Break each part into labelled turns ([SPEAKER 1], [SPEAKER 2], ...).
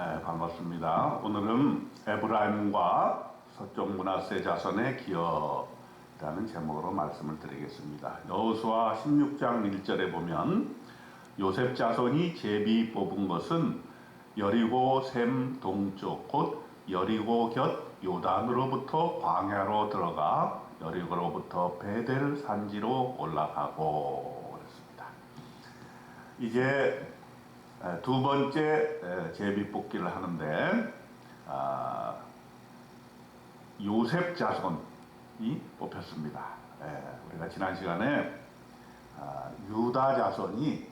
[SPEAKER 1] 반갑습니다. 오늘은 에브라임과 서쪽 므낫세 자손의 기업이라는 제목으로 말씀을 드리겠습니다. 여호수아 16장 1절에 보면 요셉 자손이 제비 뽑은 것은 여리고 샘 동쪽 곧 여리고 곁 요단으로부터 광야로 들어가 여리고로부터 베델 산지로 올라가고 그랬습니다. 이제 두 번째 제비 뽑기를 하는데 요셉 자손이 뽑혔습니다. 우리가 지난 시간에 유다 자손이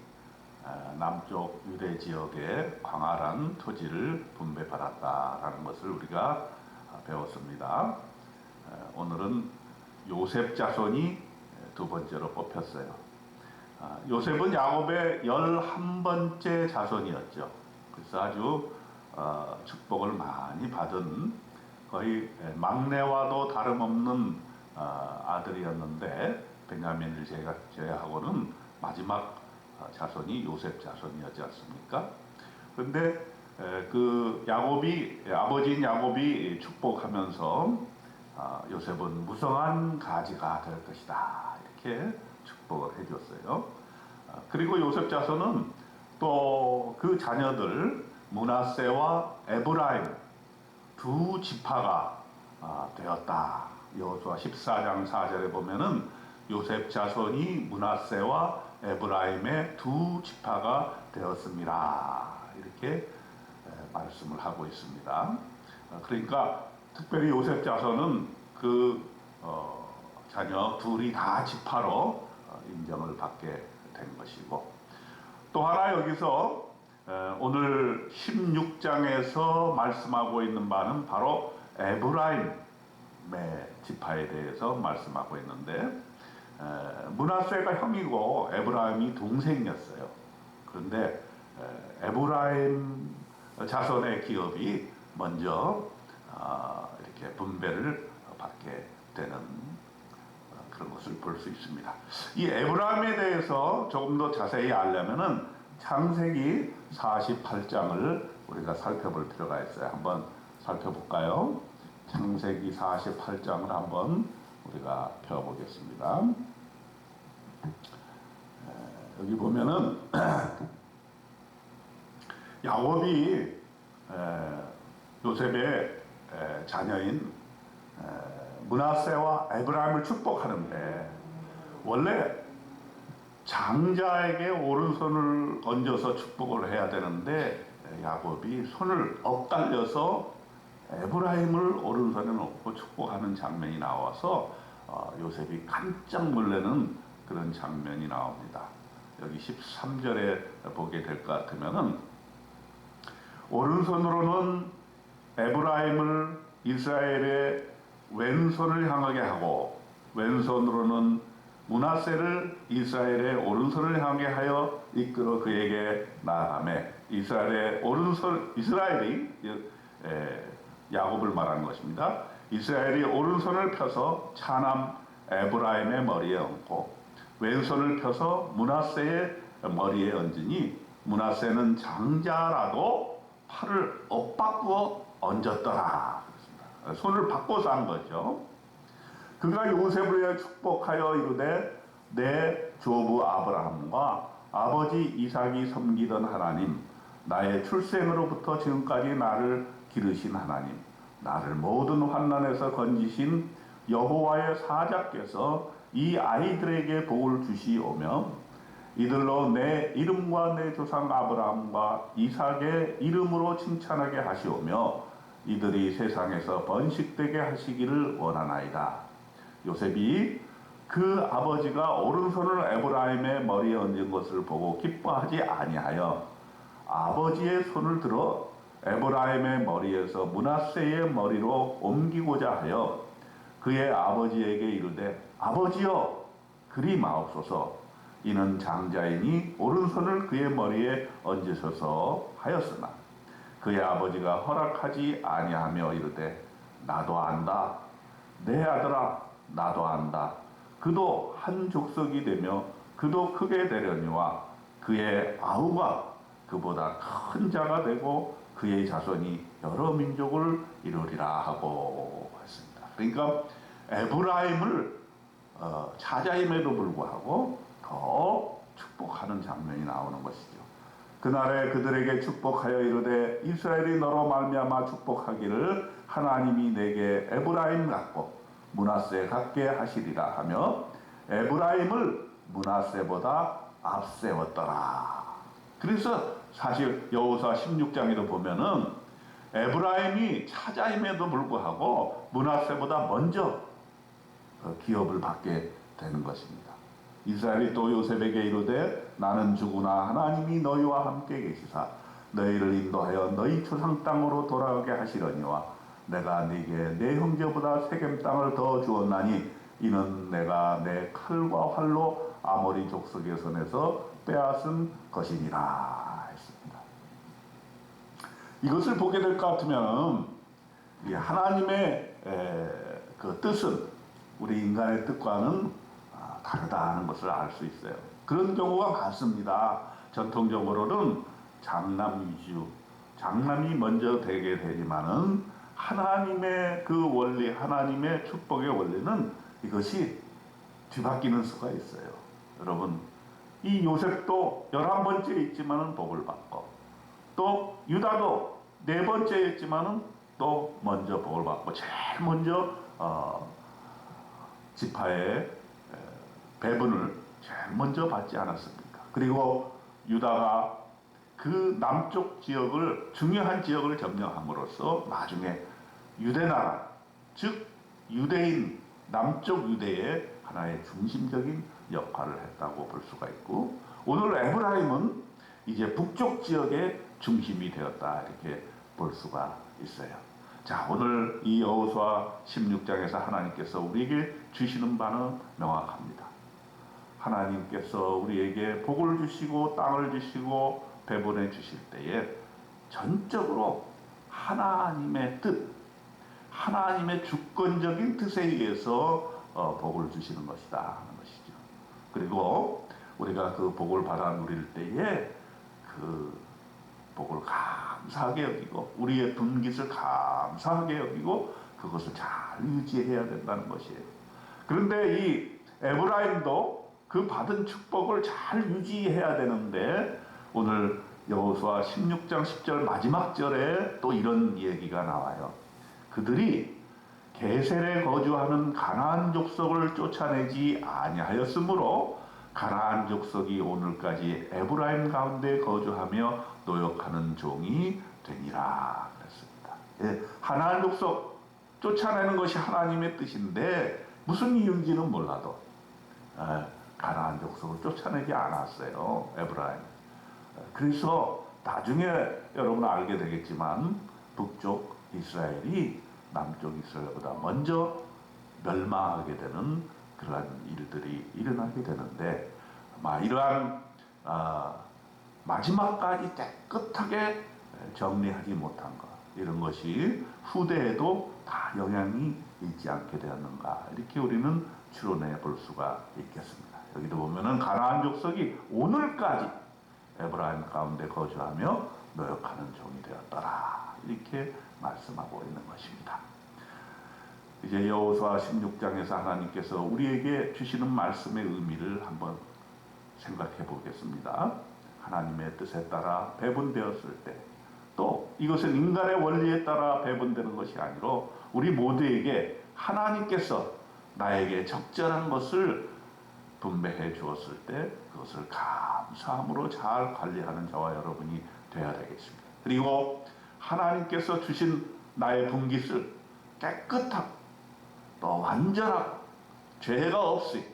[SPEAKER 1] 남쪽 유대 지역에 광활한 토지를 분배받았다라는 것을 우리가 배웠습니다. 오늘은 요셉 자손이 두 번째로 뽑혔어요. 요셉은 야곱의 11번째 자손이었죠. 그래서 아주 축복을 많이 받은 거의 막내와도 다름없는 아들이었는데 베냐민을 제외하고는 마지막 자손이 요셉 자손이었지 않습니까? 그런데 그 아버지인 야곱이 축복하면서 요셉은 무성한 가지가 될 것이다 이렇게 축복을 해줬어요. 그리고 요셉 자손은 또 그 자녀들 므낫세와 에브라임 두 지파가 되었다. 여호수아 14장 4절에 보면은 요셉 자손이 므낫세와 에브라임의 두 지파가 되었습니다. 이렇게 말씀을 하고 있습니다. 그러니까 특별히 요셉 자손은 그 자녀 둘이 다 지파로 인정을 받게 된 것이고, 또 하나 여기서 오늘 16장에서 말씀하고 있는 바는 바로 에브라임의 지파에 대해서 말씀하고 있는데, 므낫세가 형이고 에브라임이 동생이었어요. 그런데 에브라임 자손의 기업이 먼저 이렇게 분배를 받게 되는 그런 것을 볼 수 있습니다. 이 에브라임에 대해서 조금 더 자세히 알려면은 창세기 48장을 우리가 살펴볼 필요가 있어요. 한번 살펴볼까요? 창세기 48장을 한번 우리가 펴보겠습니다. 여기 보면은 야곱이 요셉의 자녀인 므낫세와 에브라임을 축복하는데, 원래 장자에게 오른손을 얹어서 축복을 해야 되는데 야곱이 손을 엇갈려서 에브라임을 오른손에 놓고 축복하는 장면이 나와서 요셉이 깜짝 놀라는 그런 장면이 나옵니다. 여기 13절에 보게 될 것 같으면은 오른손으로는 에브라임을 이스라엘의 왼손을 향하게 하고 왼손으로는 므낫세를 이스라엘의 오른손을 향하게 하여 이끌어 그에게 나아가매, 이스라엘이 야곱을 말하는 것입니다. 이스라엘이 오른손을 펴서 차남 에브라임의 머리에 얹고 왼손을 펴서 므낫세의 머리에 얹으니 므낫세는 장자라도 팔을 엇바꾸어 얹었더라. 손을 바꿔서 한 거죠. 그가 요셉을 위해 축복하여 이르되 내 조부 아브라함과 아버지 이삭이 섬기던 하나님, 나의 출생으로부터 지금까지 나를 기르신 하나님, 나를 모든 환난에서 건지신 여호와의 사자께서 이 아이들에게 복을 주시오며 이들로 내 이름과 내 조상 아브라함과 이삭의 이름으로 칭찬하게 하시오며 이들이 세상에서 번식되게 하시기를 원하나이다. 요셉이 그 아버지가 오른손을 에브라임의 머리에 얹은 것을 보고 기뻐하지 아니하여 아버지의 손을 들어 에브라임의 머리에서 므낫세의 머리로 옮기고자 하여 그의 아버지에게 이르되 아버지여 그리 마옵소서. 이는 장자이니 오른손을 그의 머리에 얹으셔서 하였으나 그의 아버지가 허락하지 아니하며 이르되 나도 안다. 내 아들아 나도 안다. 그도 한 족속이 되며 그도 크게 되려니와 그의 아우가 그보다 큰 자가 되고 그의 자손이 여러 민족을 이루리라 하고 했습니다. 그러니까 에브라임을 찾아임에도 불구하고 더 축복하는 장면이 나오는 것이죠. 그날에 그들에게 축복하여 이르되 이스라엘이 너로 말미암아 축복하기를 하나님이 내게 에브라임 같고 므낫세 같게 하시리라 하며 에브라임을 므낫세보다 앞세웠더라. 그래서 사실 여호수아 16장에도 보면은 에브라임이 찾아임에도 불구하고 므낫세보다 먼저 기업을 받게 되는 것입니다. 이스라엘이 또 요셉에게 이르되 나는 주구나 하나님이 너희와 함께 계시사 너희를 인도하여 너희 조상 땅으로 돌아오게 하시려니와 내가 네게 내 형제보다 세겜 땅을 더 주었나니 이는 내가 내 칼과 활로 아모리 족속의 손에서 빼앗은 것이니라 했습니다. 이것을 보게 될 것 같으면 하나님의 그 뜻은 우리 인간의 뜻과는 다르다 하는 것을 알 수 있어요. 그런 경우가 많습니다. 전통적으로는 장남 위주, 장남이 먼저 되게 되지만은 하나님의 그 원리, 하나님의 축복의 원리는 이것이 뒤바뀌는 수가 있어요. 여러분, 이 요셉도 11번째 있지만은 복을 받고, 또 유다도 4번째 있지만은 또 먼저 복을 받고, 제일 먼저 지파의 배분을 제일 먼저 받지 않았습니까? 그리고 유다가 그 남쪽 지역을, 중요한 지역을 점령함으로써 나중에 유대나라, 즉 유대인, 남쪽 유대의 하나의 중심적인 역할을 했다고 볼 수가 있고, 오늘 에브라임은 이제 북쪽 지역의 중심이 되었다 이렇게 볼 수가 있어요. 자, 오늘 이 여호수아 16장에서 하나님께서 우리에게 주시는 바는 명확합니다. 하나님께서 우리에게 복을 주시고 땅을 주시고 배분해 주실 때에 전적으로 하나님의 뜻, 하나님의 주권적인 뜻에 의해서 복을 주시는 것이다 하는 것이죠. 그리고 우리가 그 복을 받아 누릴 때에 그 복을 감사하게 여기고 우리의 분깃을 감사하게 여기고 그것을 잘 유지해야 된다는 것이에요. 그런데 이 에브라임도 그 받은 축복을 잘 유지해야 되는데 오늘 여호수아 16장 10절 마지막 절에 또 이런 얘기가 나와요. 그들이 게셀에 거주하는 가나안 족속을 쫓아내지 아니하였으므로 가나안 족속이 오늘까지 에브라임 가운데 거주하며 노역하는 종이 되니라 그랬습니다. 예, 가나안 족속 쫓아내는 것이 하나님의 뜻인데 무슨 이유인지는 몰라도 가나안 족속을 쫓아내지 않았어요, 에브라임. 그래서 나중에 여러분 알게 되겠지만 북쪽 이스라엘이 남쪽 이스라엘보다 먼저 멸망하게 되는 그러한 일들이 일어나게 되는데 이러한 마지막까지 깨끗하게 정리하지 못한 것, 이런 것이 후대에도 다 영향이 있지 않게 되었는가 이렇게 우리는 추론해 볼 수가 있겠습니다. 여기도 보면은 가나안 족속이 오늘까지 에브라임 가운데 거주하며 노역하는 종이 되었더라 이렇게 말씀하고 있는 것입니다. 이제 여호수아 16장에서 하나님께서 우리에게 주시는 말씀의 의미를 한번 생각해 보겠습니다. 하나님의 뜻에 따라 배분되었을 때, 또 이것은 인간의 원리에 따라 배분되는 것이 아니라 우리 모두에게 하나님께서 나에게 적절한 것을 분배해 주었을 때 그것을 감사함으로 잘 관리하는 저와 여러분이 되어야 되겠습니다. 그리고 하나님께서 주신 나의 분깃을 깨끗하고 또 완전하고 죄가 없이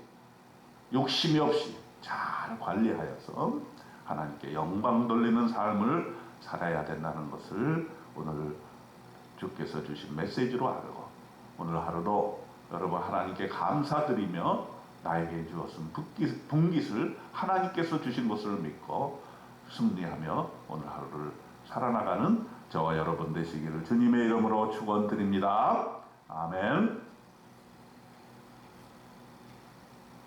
[SPEAKER 1] 욕심이 없이 잘 관리하여서 하나님께 영광 돌리는 삶을 살아야 된다는 것을 오늘 주께서 주신 메시지로 알고 오늘 하루도 여러분 하나님께 감사드리며 나에게 주었은 분깃을 하나님께서 주신 것을 믿고 승리하며 오늘 하루를 살아나가는 저와 여러분 되시기를 주님의 이름으로 축원드립니다. 아멘.